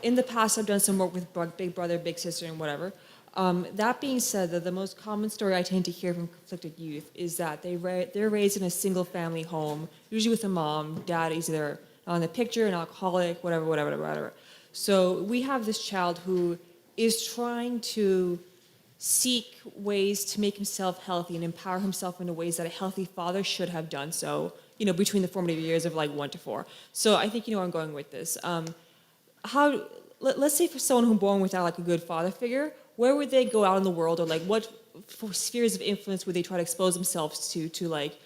in the past, I've done some work with Big Brother, Big Sister, and whatever. That being said, the most common story I tend to hear from conflicted youth is that they're raised in a single family home, usually with a mom. Dad is either not in the picture, an alcoholic, whatever. So we have this child who is trying to seek ways to make himself healthy and empower himself in ways that a healthy father should have done so, between the formative years of like 1 to 4. So I think you know where I'm going with this. Let's say for someone who's born without like a good father figure, where would they go out in the world, or like what spheres of influence would they try to expose themselves to like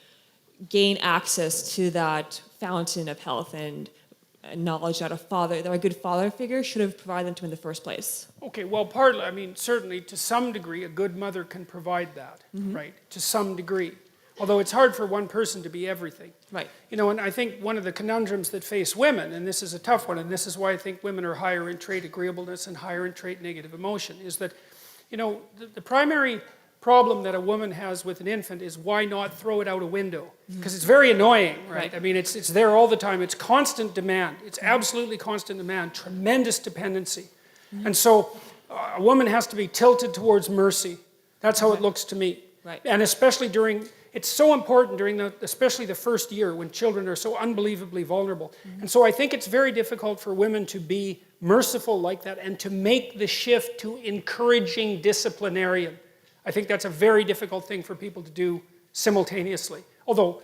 gain access to that fountain of health and knowledge that a good father figure should have provided them to in the first place? Okay, well, partly, I mean, certainly to some degree, a good mother can provide that, right? To some degree. Although it's hard for one person to be everything. Right. And I think one of the conundrums that face women, and this is a tough one, and this is why I think women are higher in trait agreeableness and higher in trait negative emotion, is that, the primary problem that a woman has with an infant is why not throw it out a window? Because it's very annoying, right? I mean, it's there all the time. It's constant demand. It's absolutely constant demand, tremendous dependency. And so a woman has to be tilted towards mercy. That's how it looks to me. Right. And especially it's so important during especially the first year when children are so unbelievably vulnerable. And so I think it's very difficult for women to be merciful like that and to make the shift to encouraging disciplinarian. I think that's a very difficult thing for people to do simultaneously. Although,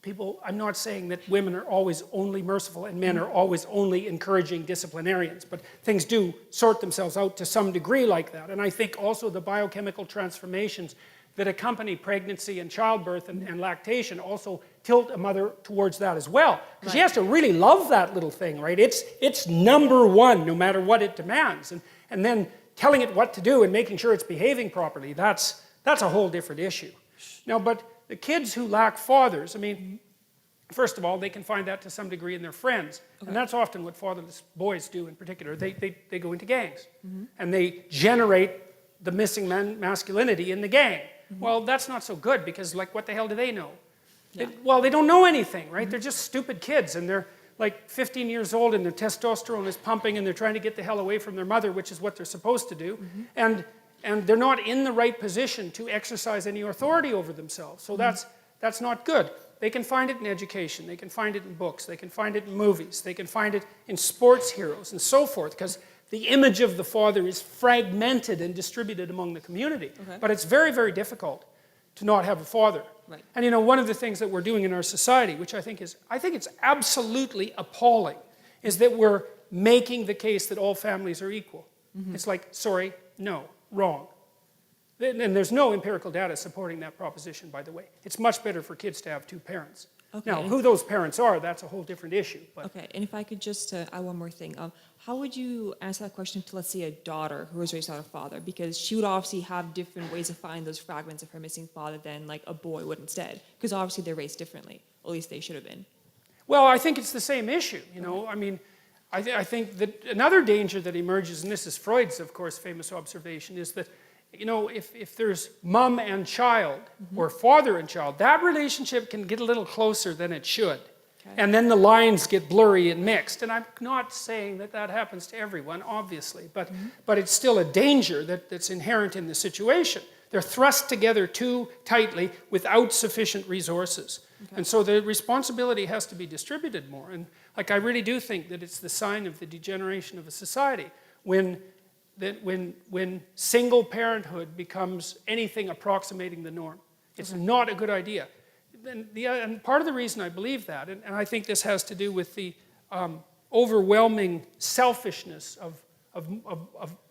people, I'm not saying that women are always only merciful and men are always only encouraging disciplinarians, but things do sort themselves out to some degree like that. And I think also the biochemical transformations that accompany pregnancy and childbirth and lactation also tilt a mother towards that as well. Because she has to really love that little thing, right? It's number one, no matter what it demands. And then telling it what to do and making sure it's behaving properly, that's a whole different issue. Now, but the kids who lack fathers, I mean, first of all, they can find that to some degree in their friends. Okay. And that's often what fatherless boys do in particular. They go into gangs. And they generate the missing masculinity in the gang. Well, that's not so good because, like, what the hell do they know? Yeah. They don't know anything, right? They're just stupid kids, and they're like 15 years old, and their testosterone is pumping, and they're trying to get the hell away from their mother, which is what they're supposed to do. And they're not in the right position to exercise any authority over themselves. So that's not good. They can find it in education. They can find it in books. They can find it in movies. They can find it in sports heroes and so forth, because the image of the father is fragmented and distributed among the community. Okay. But it's very, very difficult to not have a father. Right. And one of the things that we're doing in our society, which I think it's absolutely appalling, is that we're making the case that all families are equal. It's like, sorry, no, wrong. And there's no empirical data supporting that proposition, by the way. It's much better for kids to have 2 parents. Okay. Now, who those parents are, that's a whole different issue. But. Okay, and if I could just add one more thing. How would you answer that question to, let's say, a daughter who was raised without a father? Because she would obviously have different ways of finding those fragments of her missing father than, like, a boy would instead. Because obviously they're raised differently. At least they should have been. Well, I think it's the same issue, Okay. I mean, I think that another danger that emerges, and this is Freud's, of course, famous observation, is that if there's mom and child, or father and child, that relationship can get a little closer than it should. Okay. And then the lines get blurry and mixed. And I'm not saying that happens to everyone, obviously, but it's still a danger that's inherent in the situation. They're thrust together too tightly without sufficient resources. Okay. And so the responsibility has to be distributed more. And I really do think that it's the sign of the degeneration of a society when single parenthood becomes anything approximating the norm. It's not a good idea. And part of the reason I believe that, and I think this has to do with the overwhelming selfishness of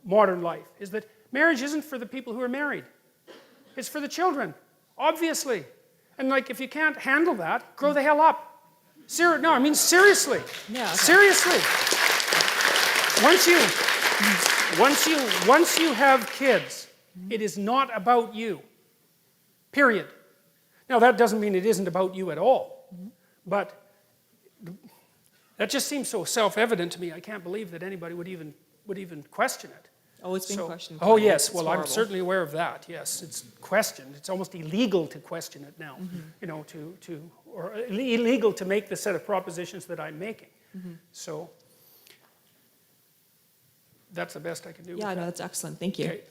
modern life, is that marriage isn't for the people who are married. It's for the children, obviously. And if you can't handle that, grow the hell up. No, I mean seriously. Yeah, okay. Seriously. Once you have kids, it is not about you. Period. Now, that doesn't mean it isn't about you at all. But that just seems so self-evident to me. I can't believe that anybody would even question it. Oh, it's been questioned. Oh, yes. Well, I'm certainly aware of that. Yes, it's questioned. It's almost illegal to question it now. Or illegal to make the set of propositions that I'm making. So, that's the best I can do. Yeah, with no, that. that's excellent. Thank you. Okay.